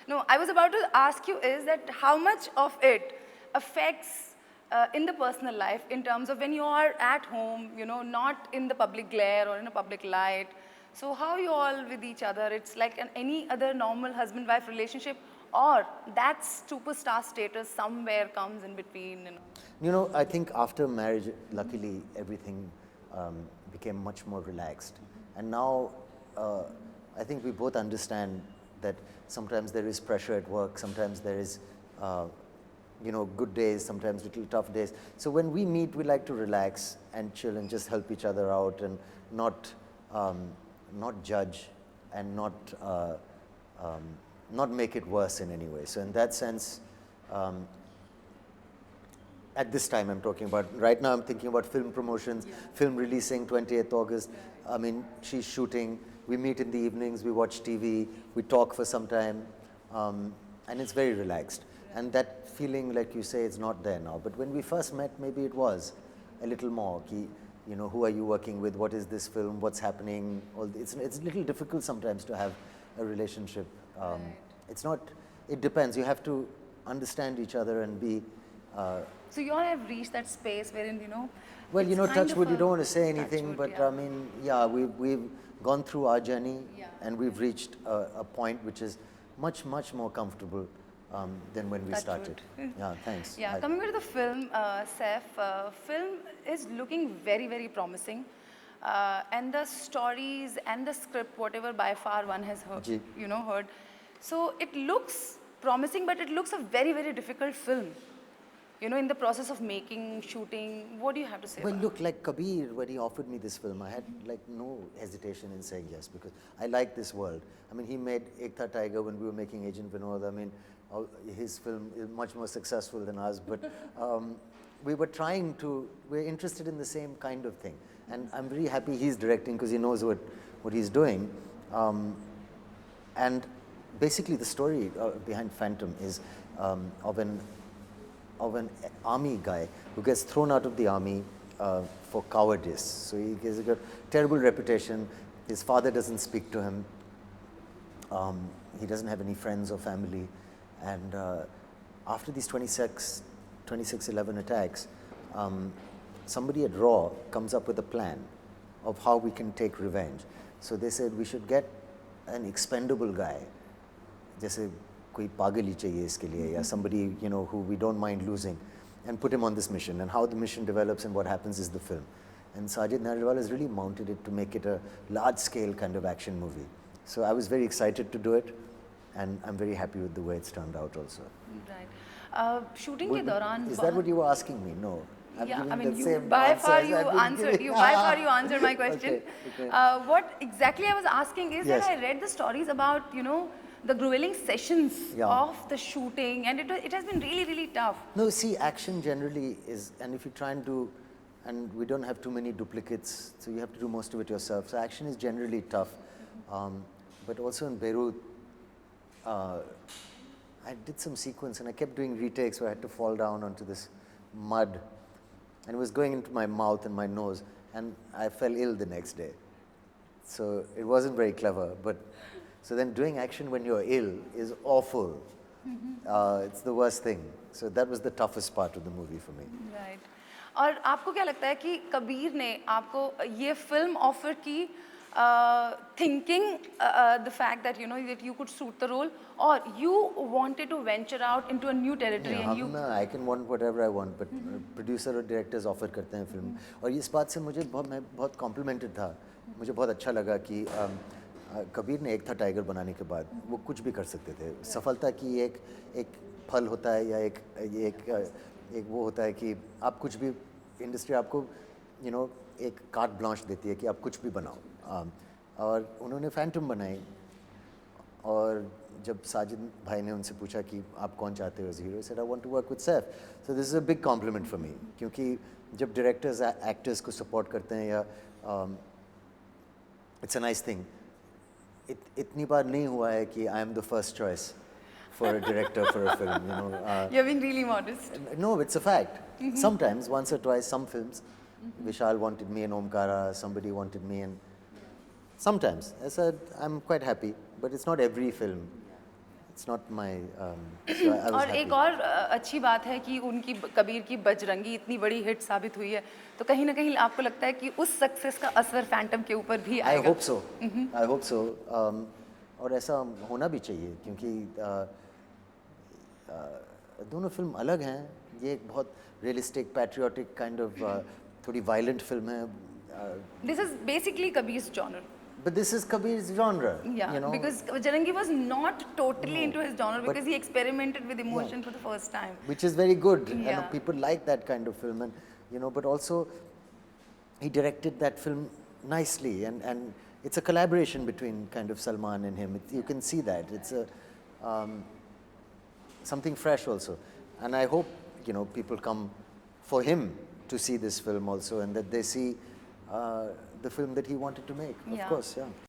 No, I was about to ask you is that how much of it affects in the personal life in terms of when you are at home, you know, not in the public glare or in a public light. So how you all with each other? It's like any other normal husband-wife relationship, or that superstar status somewhere comes in between. You know? You know, I think after marriage, luckily, everything became much more relaxed. And now, I think we both understand that sometimes there is pressure at work, sometimes there is, you know, good days, sometimes little tough days. So when we meet, we like to relax and chill and just help each other out and not, not judge and not make it worse in any way. So in that sense, at this time I'm talking about, right now I'm thinking about film promotions, film releasing 28th August. I mean, she's shooting, we meet in the evenings, we watch TV, we talk for some time, and it's very relaxed. And that feeling, like you say, is not there now. But when we first met, maybe it was a little more. You know, who are you working with? What is this film? What's happening? It's a little difficult sometimes to have a relationship. It's not, it depends. You have to understand each other and be... so you all have reached that space wherein, you know... Well, you know, touch wood, you don't want to say anything, wood, but yeah. I mean, yeah, we've gone through our journey, and we've reached a point which is much, much more comfortable than when we started. Yeah, thanks. Yeah, coming back to the film, Saif, film is looking very, very promising. And the stories and the script, whatever by far one has heard, you know, heard. So it looks promising, but it looks a very, very difficult film. You know, in the process of making, shooting, what do you have to say Well, about look, like Kabir, when he offered me this film, I had like no hesitation in saying yes, because I like this world. I mean, he made Ek Tha Tiger when we were making Agent Vinod. I mean, his film is much more successful than ours, but we were we're interested in the same kind of thing. And I'm very happy he's directing because he knows what he's doing. And basically the story behind Phantom is of an army guy who gets thrown out of the army for cowardice. So he has got terrible reputation. His father doesn't speak to him. He doesn't have any friends or family. And after these 26/11 attacks, somebody at RAW comes up with a plan of how we can take revenge. So they said we should get an expendable guy, जैसे कोई पागल ही चाहिए इसके लिए, या somebody, you know, who we don't mind losing, and put him on this mission. And how the mission develops and what happens is the film. And Sajid Nariwal has really mounted it to make it a large-scale kind of action movie. So I was very excited to do it, and I'm very happy with the way it's turned out also. Right. Shooting के दौरान... Is that what you were asking me? No. Yeah, I mean, by far you answered my question. Okay. What exactly I was asking is that I read the stories about, you know, the grueling sessions of the shooting, and it has been really, really tough. No, see, action generally is, and if you try and do, and we don't have too many duplicates, so you have to do most of it yourself. So action is generally tough. But also in Beirut, I did some sequence and I kept doing retakes where I had to fall down onto this mud, and it was going into my mouth and my nose, and I fell ill the next day. So it wasn't very clever, but so then doing action when you're ill is awful. It's the worst thing. So that was the toughest part of the movie for me. Right. और आपको क्या लगता है कि कबीर ने आपको ये film offer की thinking the fact that, you know, that you could suit the role, or you wanted to venture out into a new territory? Yeah, and you... I can want whatever I want, but producer और directors offer करते हैं film. और इस बात से मैं बहुत complimented था. मुझे बहुत अच्छा लगा कि कबीर ने एक था टाइगर बनाने के बाद वो कुछ भी कर सकते थे. सफलता की एक फल होता है, या एक वो होता है कि आप कुछ भी, इंडस्ट्री आपको, you know, एक कार्ट ब्लांच देती है कि आप कुछ भी बनाओ. और उन्होंने फैंटम बनाई, और जब साजिद भाई ने उनसे पूछा कि आप कौन चाहते हो as hero, said I want to work with Saif. So this is a big compliment for me, क्योंकि जब डायरेक्टर्स एक्टर्स को सपोर्ट करते हैं, या it's a nice thing. इतनी बार नहीं हुआ है कि I am the first choice for a director for a film, you know. You're being really modest. No, it's a fact. Sometimes, once or twice, some films, Vishal wanted me in Omkara, somebody wanted me in... Sometimes. I said, I'm quite happy, but it's not every film. it's not my. So I was और happy. एक और अच्छी बात है कि उनकी कबीर की बजरंगी इतनी बड़ी हिट साबित हुई है, तो कहीं ना कहीं आपको लगता है कि उस सक्सेस का असर फैंटम के ऊपर भी I आएगा? hope so. I hope so. और ऐसा होना भी चाहिए क्योंकि दोनों फिल्म अलग हैं. ये एक बहुत रियलिस्टिक पैट्रियोटिक काइंड ऑफ थोड़ी वायलेंट फिल्म है. This is basically Kabir's genre. But this is Kabir's genre. Yeah, You know, because Jarangi was not totally into his genre but- because he experimented with emotion for the first time. which is very good. You know, Yeah. people like that kind of film, and but also he directed that film nicely, and it's a collaboration between kind of Salman and him. You can see that it's a something fresh also, and I hope people come for him to see this film also, and that they see the film that he wanted to make. Of Yeah. course, yeah.